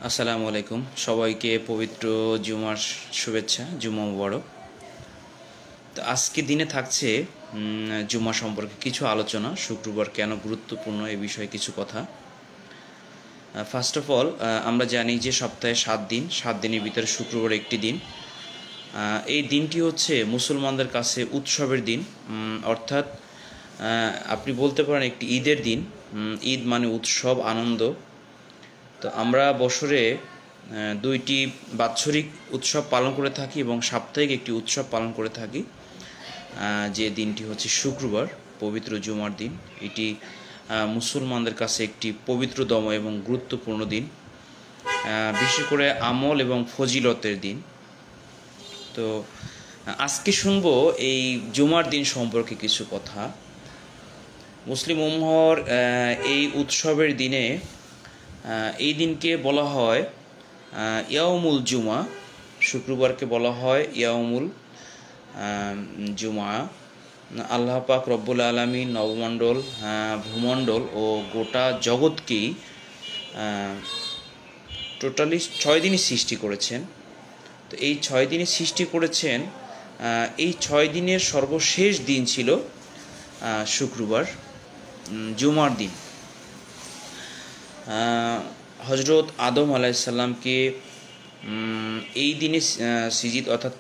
আসসালামু আলাইকুম সবাইকে পবিত্র জুমার শুভেচ্ছা জুমা মুবারক। তো আজকে দিনে থাকছে জুমা সম্পর্কে কিছু আলোচনা, শুক্রবার কেন গুরুত্বপূর্ণ এ বিষয়ে কিছু কথা। ফার্স্ট অফ অল আমরা জানি যে সপ্তাহে 7 দিন, 7 দিনের ভিতরে শুক্রবার একটি দিন। এই দিনটি হচ্ছে মুসলমানদের কাছে উৎসবের দিন, অর্থাৎ আপনি বলতে পারেন একটি ঈদের দিন। ঈদ মানে উৎসব, আনন্দ। তো আমরা বছরে দুইটি বাৎসরিক উৎসব পালন করে থাকি এবং সাপ্তাহিক একটি উৎসব পালন করে থাকি, যে দিনটি হচ্ছে শুক্রবার, পবিত্র জুমার দিন। এটি মুসলমানদের কাছে একটি পবিত্রতম এবং গুরুত্বপূর্ণ দিন, বিশেষ করে আমল এবং ফজিলতের দিন। তো আজকে শুনবো এই জুমার দিন সম্পর্কে কিছু কথা। মুসলিম উম্মহর এই উৎসবের দিনে এই দিনকে বলা হয় ইয়াউমুল জুমা। শুক্রবারকে বলা হয় ইয়াউমুল জুমা। আল্লাহ পাক রব্বুল আলামিন নবমণ্ডল, ভূমণ্ডল ও গোটা জগৎকেই টোটালি 6 দিনই সৃষ্টি করেছেন। তো এই 6 দিনই সৃষ্টি করেছেন, এই 6 দিনের সর্বশেষ দিন ছিল শুক্রবার, জুমার দিন। হজরত আদম আলাইসাল্লামকে এই দিনে সিজিদ অর্থাৎ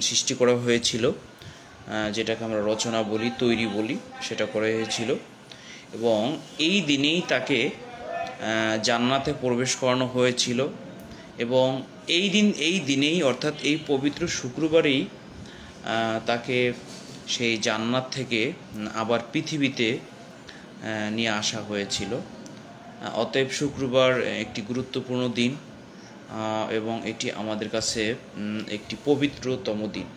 সৃষ্টি করা হয়েছিল, যেটাকে আমরা রচনা বলি, তৈরি বলি, সেটা করা হয়েছিল। এবং এই দিনেই তাকে জান্নাতে প্রবেশ করানো হয়েছিল। এবং এই দিনেই অর্থাৎ এই পবিত্র শুক্রবারেই তাকে সেই জান্নাত থেকে আবার পৃথিবীতে নিয়ে আসা হয়েছিল। অতএব শুক্রবার একটি গুরুত্বপূর্ণ দিন এবং এটি আমাদের কাছে একটি পবিত্রতম দিন।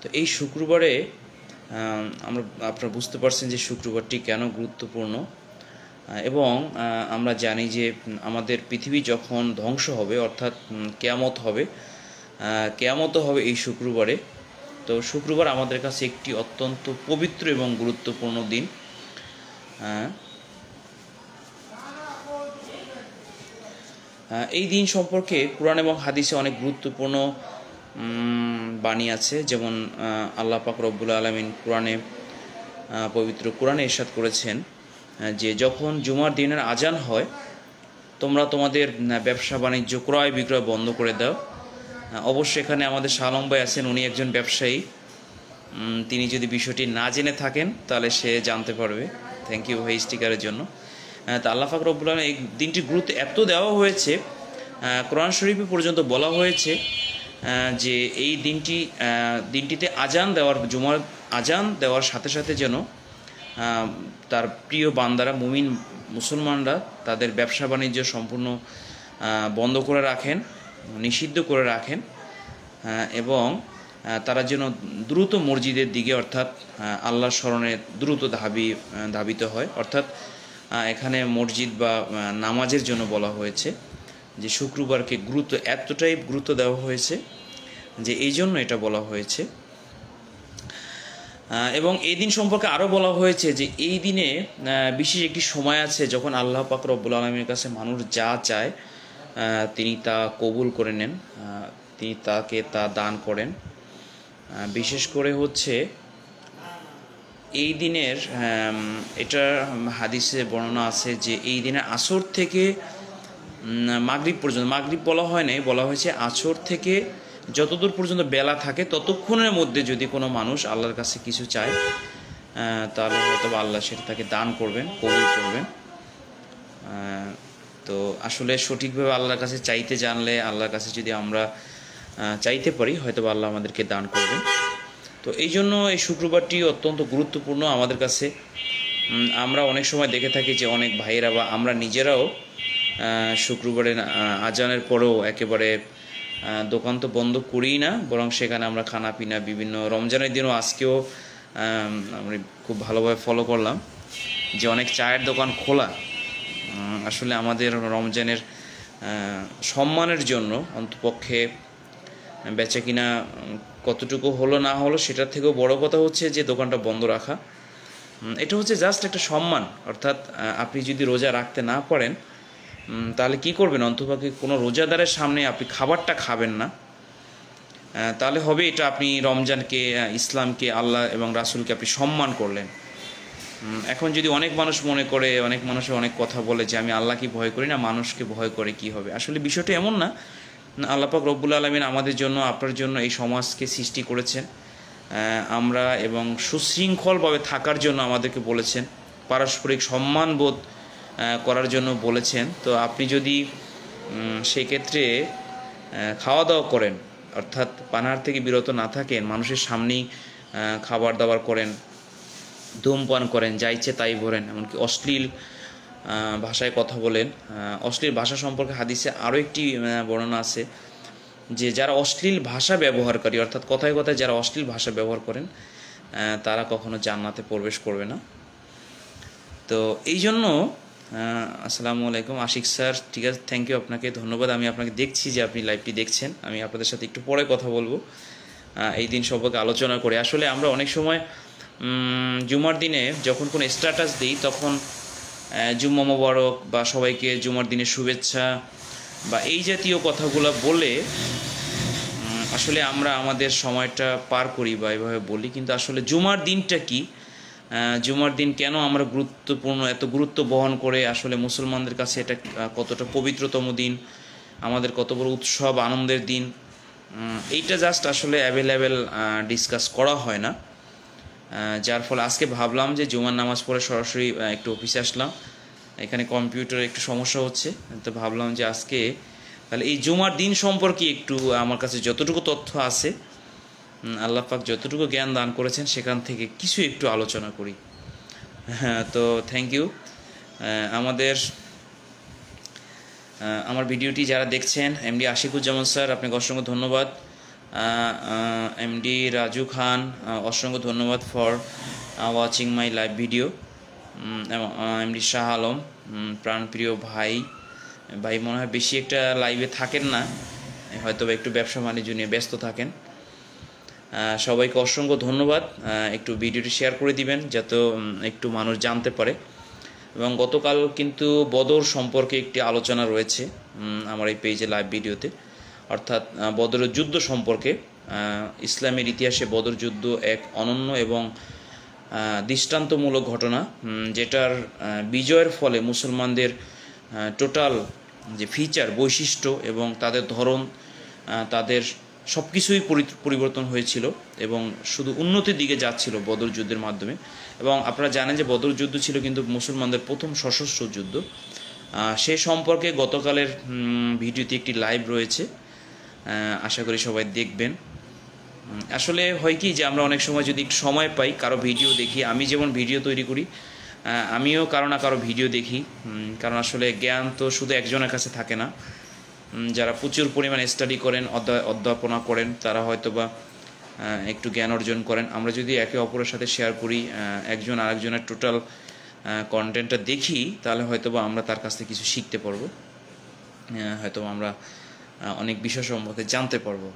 তো এই শুক্রবারে আপনারা বুঝতে পারছেন যে শুক্রবারটি কেন গুরুত্বপূর্ণ। এবং আমরা জানি যে আমাদের পৃথিবী যখন ধ্বংস হবে, অর্থাৎ কেয়ামত হবে এই শুক্রবারে। তো শুক্রবার আমাদের কাছে একটি অত্যন্ত পবিত্র এবং গুরুত্বপূর্ণ দিন। এই দিন সম্পর্কে কুরআন এবং হাদিসে অনেক গুরুত্বপূর্ণ বাণী আছে। যেমন আল্লাহ পাক রব্বুল আলামিন পবিত্র কুরআনে ইরশাদ করেছেন যে যখন জুমার দিনের আজান হয় তোমরা তোমাদের ব্যবসা বাণিজ্য, ক্রয় বিক্রয় বন্ধ করে দাও। অবশ্যই এখানে আমাদের শাহ আলম ভাই আছেন, উনি একজন ব্যবসায়ী। তিনি যদি বিষয়টি না জেনে থাকেন তাহলে সে জানতে পারবে। থ্যাংক ইউ ভাই স্টিকারের জন্য। তা আল্লাহ পাক রব্বুল আলামিন এই দিনটির গুরুত্ব এত দেওয়া হয়েছে, কোরআন শরীফে পর্যন্ত বলা হয়েছে যে এই দিনটিতে জুমার আজান দেওয়ার সাথে সাথে যেন তার প্রিয় বান্দারা, মুমিন মুসলমানরা তাদের ব্যবসা বাণিজ্য সম্পূর্ণ বন্ধ করে রাখেন, নিষিদ্ধ করে রাখেন, এবং তারা যেন দ্রুত মসজিদের দিকে অর্থাৎ আল্লাহর স্মরণে দ্রুত ধাবিত হয়। অর্থাৎ এখানে মসজিদ বা নামাজের জন্য বলা হয়েছে যে শুক্রবারকে এতটাই গুরুত্ব দেওয়া হয়েছে যে এই জন্য এটা বলা হয়েছে। এবং এই দিন সম্পর্কে আরও বলা হয়েছে যে এই দিনে বিশেষ একটি সময় আছে যখন আল্লাহ পাক রব্বুল আলামিনের কাছে মানুষ যা চায় তিনি তা কবুল করে নেন, তিনি তাকে তা দান করেন। বিশেষ করে হচ্ছে এই দিনের এটা হাদিসে বর্ণনা আছে যে এই দিনের আসর থেকে মাগরিব পর্যন্ত, মাগরিব বলা হয় নাই, বলা হয়েছে আসর থেকে যতদূর পর্যন্ত বেলা থাকে ততক্ষণের মধ্যে যদি কোনো মানুষ আল্লাহর কাছে কিছু চায় তাহলে হয়তো আল্লাহ সেটা তাকে দান করবেন, কবুল করবেন। তো আসলে সঠিকভাবে আল্লাহর কাছে চাইতে জানলে, আল্লাহর কাছে যদি আমরা চাইতে পারি হয়তো আল্লাহ আমাদেরকে দান করবেন। তো এই জন্য এই শুক্রবারটি অত্যন্ত গুরুত্বপূর্ণ আমাদের কাছে। আমরা অনেক সময় দেখে থাকি যে অনেক ভাইয়েরা বা আমরা নিজেরাও শুক্রবারের আজানের পরেও একেবারে দোকান তো বন্ধ করিই না, বরং সেখানে আমরা খানা পিনা বিভিন্ন, রমজানের দিনও আজকেও আমরা খুব ভালোভাবে ফলো করলাম যে অনেক চায়ের দোকান খোলা। আসলে আমাদের রমজানের সম্মানের জন্য অন্তপক্ষে বেচা কিনা কতটুকু হলো না হলো সেটার থেকেও বড় কথা হচ্ছে যে দোকানটা বন্ধ রাখা। এটা হচ্ছে জাস্ট একটা সম্মান। অর্থাৎ আপনি যদি রোজা রাখতে না পারেন তাহলে কি করবেন? অন্ততপক্ষে কোনো রোজাদারের সামনে আপনি খাবারটা খাবেন না। তাহলে হবে এটা আপনি রমজানকে, ইসলামকে, আল্লাহ এবং রাসূলকে আপনি সম্মান করলেন। এখন যদি অনেক মানুষ মনে করে, অনেক মানুষের অনেক কথা বলে যে আমি আল্লাহকে ভয় করি না, মানুষকে ভয় করে কি হবে? আসলে বিষয়টা এমন না। আল্লাহ পাক রব্বুল আলামিন আমাদের জন্য, আপনার জন্য এই সমাজকে সৃষ্টি করেছেন আমরা, এবং সুশৃঙ্খলভাবে থাকার জন্য আমাদেরকে বলেছেন, পারস্পরিক সম্মানবোধ করার জন্য বলেছেন। তো আপনি যদি সেক্ষেত্রে খাওয়া দাওয়া করেন, অর্থাৎ পানাহার থেকে বিরত না থাকেন, মানুষের সামনেই খাবার দাবার করেন, ধূমপান করেন, যা ইচ্ছে তাই ভরেন, এমনকি অশ্লীল ভাষায় কথা বলেন। অশ্লীল ভাষা সম্পর্কে হাদিসে আরও একটি বর্ণনা আছে যে যারা অশ্লীল ভাষা ব্যবহারকারী, অর্থাৎ কথায় কথায় যারা অশ্লীল ভাষা ব্যবহার করেন, তারা কখনো জান্নাতে প্রবেশ করবে না। তো এই জন্য আসসালামু আলাইকুম আশিক স্যার, ঠিক আছে, থ্যাংক ইউ, আপনাকে ধন্যবাদ। আমি আপনাকে দেখছি যে আপনি লাইভটি দেখছেন। আমি আপনাদের সাথে একটু পরে কথা বলবো এই দিন সম্পর্কে আলোচনা করে। আসলে আমরা অনেক সময় জুমার দিনে যখন কোনো স্ট্যাটাস দিই, তখন জুম্মা মোবারক বা সবাইকে জুমার দিনের শুভেচ্ছা বা এই জাতীয় কথাগুলো বলে আসলে আমরা আমাদের সময়টা পার করি বা এভাবে বলি। কিন্তু আসলে জুমার দিনটা কি, জুমার দিন কেন আমরা গুরুত্বপূর্ণ, এত গুরুত্ব বহন করে, আসলে মুসলমানদের কাছে এটা কতটা পবিত্রতম দিন, আমাদের কত বড় উৎসব, আনন্দের দিন, এইটা জাস্ট আসলে অ্যাভেলেবেল ডিসকাস করা হয় না। যার ফলে আজকে ভাবলাম যে জুমার নামাজ পড়ে সরাসরি একটু অফিসে আসলাম, এখানে কম্পিউটারে একটু সমস্যা হচ্ছে, তো ভাবলাম যে আজকে তাহলে এই জুমার দিন সম্পর্কে একটু আমার কাছে যতটুকু তথ্য আছে, আল্লাহ পাক যতটুকু জ্ঞান দান করেছেন, সেখান থেকে কিছু একটু আলোচনা করি। হ্যাঁ, তো থ্যাংক ইউ। আমার ভিডিওটি যারা দেখছেন, এমডি আশিকুজ্জামান স্যার, আপনাকে অসংখ্য ধন্যবাদ। এমডি রাজু খান, অসংখ্য ধন্যবাদ for watching my live video. MD Shah Alam, প্রাণপ্রিয় ভাই মনে হয় বেশি একটা লাইভে থাকেন না, হয়তো একটু ব্যবসা বাণিজ্য নিয়ে ব্যস্ত থাকেন। সবাইকে অসংখ্য ধন্যবাদ। একটু ভিডিওটি শেয়ার করে দিবেন যাতে একটু মানুষ জানতে পারে। এবং গতকাল কিন্তু বদর সম্পর্কে একটি আলোচনা রয়েছে আমার এই পেজে লাইভ ভিডিওতে, অর্থাৎ বদরের যুদ্ধ সম্পর্কে। ইসলামের ইতিহাসে বদর যুদ্ধ এক অনন্য এবং দৃষ্টান্তমূলক ঘটনা, যেটার বিজয়ের ফলে মুসলমানদের টোটাল যে ফিচার, বৈশিষ্ট্য এবং তাদের ধরন, তাদের সব কিছুই পরিবর্তন হয়েছিল এবং শুধু উন্নতির দিকে যাচ্ছিল বদর যুদ্ধের মাধ্যমে। এবং আপনারা জানেন যে বদর যুদ্ধ ছিল কিন্তু মুসলমানদের প্রথম সশস্ত্র যুদ্ধ। সে সম্পর্কে গতকালের ভিডিওতে একটি লাইভ রয়েছে, আশা করি সবাই দেখবেন। আসলে হয় কি যে আমরা অনেক সময় যদি একটু সময় পাই, কারো ভিডিও দেখি, আমি যেমন ভিডিও তৈরি করি, আমিও কারো না কারো ভিডিও দেখি, কারণ আসলে জ্ঞান তো শুধু একজনের কাছে থাকে না। যারা প্রচুর পরিমাণে স্টাডি করেন, অধ্যাপনা করেন, তারা হয়তো বা একটু জ্ঞান অর্জন করেন। আমরা যদি একে অপরের সাথে শেয়ার করি, একজন আরেকজনের টোটাল কন্টেন্টটা দেখি, তাহলে হয়তো বা আমরা তার কাছ থেকে কিছু শিখতে পারবো, হয়তো আমরা অনেক বিষয় সম্পর্কে জানতে পারবো,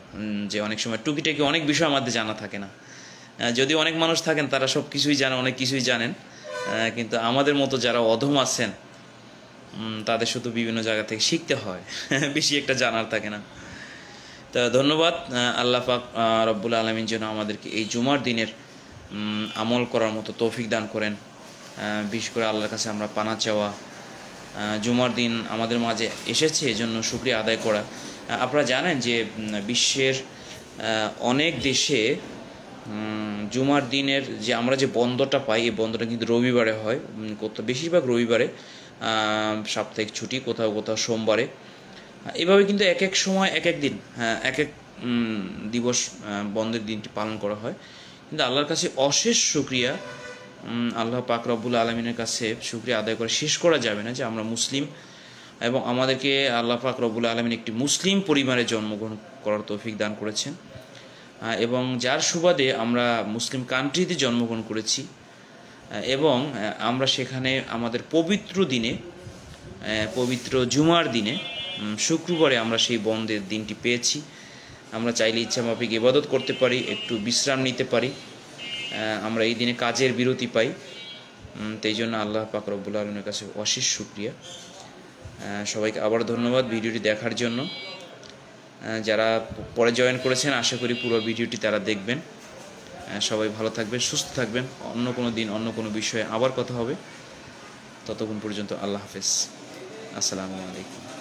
যে অনেক সময় টুকিটাকি অনেক বিষয় আমাদের জানা থাকে না। যদি অনেক মানুষ থাকেন তারা সব কিছুই জানেন, অনেক কিছুই জানেন, কিন্তু আমাদের মতো যারা অধম আছেন তাদের শুধু বিভিন্ন জায়গা থেকে শিখতে হয়, বেশি একটা জানার থাকে না। তা ধন্যবাদ। আল্লাহ পাক রব্বুল আলামিন যেন আমাদেরকে এই জুমার দিনের আমল করার মতো তৌফিক দান করেন। বিশেষ করে আল্লাহর কাছে আমরা পানা চাওয়া, জুমার দিন আমাদের মাঝে এসেছে এজন্য শুকরিয়া আদায় করা। আপনারা জানেন যে বিশ্বের অনেক দেশে জুমার দিনের যে আমরা যে বন্ধটা পাই, এই বন্ধটা কিন্তু রবিবারে হয়, কোথাও বেশিরভাগ রবিবারে, সাপ্তাহিক ছুটি, কোথাও কোথাও সোমবারে। এভাবে কিন্তু এক এক সময় এক এক দিন, এক এক দিবস বন্ধের দিনটি পালন করা হয়। কিন্তু আল্লাহর কাছে অশেষ শুকরিয়া, আল্লাহ পাক রব্বুল আলমিনের কাছে শুকরিয়া আদায় করে শেষ করা যাবে না যে আমরা মুসলিম, এবং আমাদেরকে আল্লাহ পাক রব্বুল আলমিন একটি মুসলিম পরিবারে জন্মগ্রহণ করার তৌফিক দান করেছেন, এবং যার সুবাদে আমরা মুসলিম কান্ট্রিতে জন্মগ্রহণ করেছি, এবং আমরা সেখানে আমাদের পবিত্র দিনে, পবিত্র জুমার দিনে, শুক্রবারে আমরা সেই বন্ধের দিনটি পেয়েছি। আমরা চাইলে ইচ্ছামাফিক ইবাদত করতে পারি, একটু বিশ্রাম নিতে পারি, আমরা এই দিনে কাজের বিরতি পাই। তাই জন্য আল্লাহ পাক রব্বুল আলামিনের কাছে অশেষ শুকরিয়া। সবাইকে আবার ধন্যবাদ ভিডিওটি দেখার জন্য। যারা পরে জয়েন করেছেন আশা করি পুরো ভিডিওটি তারা দেখবেন। সবাই ভালো থাকবেন, সুস্থ থাকবেন। অন্য কোনো দিন অন্য কোনো বিষয়ে আবার কথা হবে। ততক্ষণ পর্যন্ত আল্লাহ হাফেজ। আসসালামু আলাইকুম।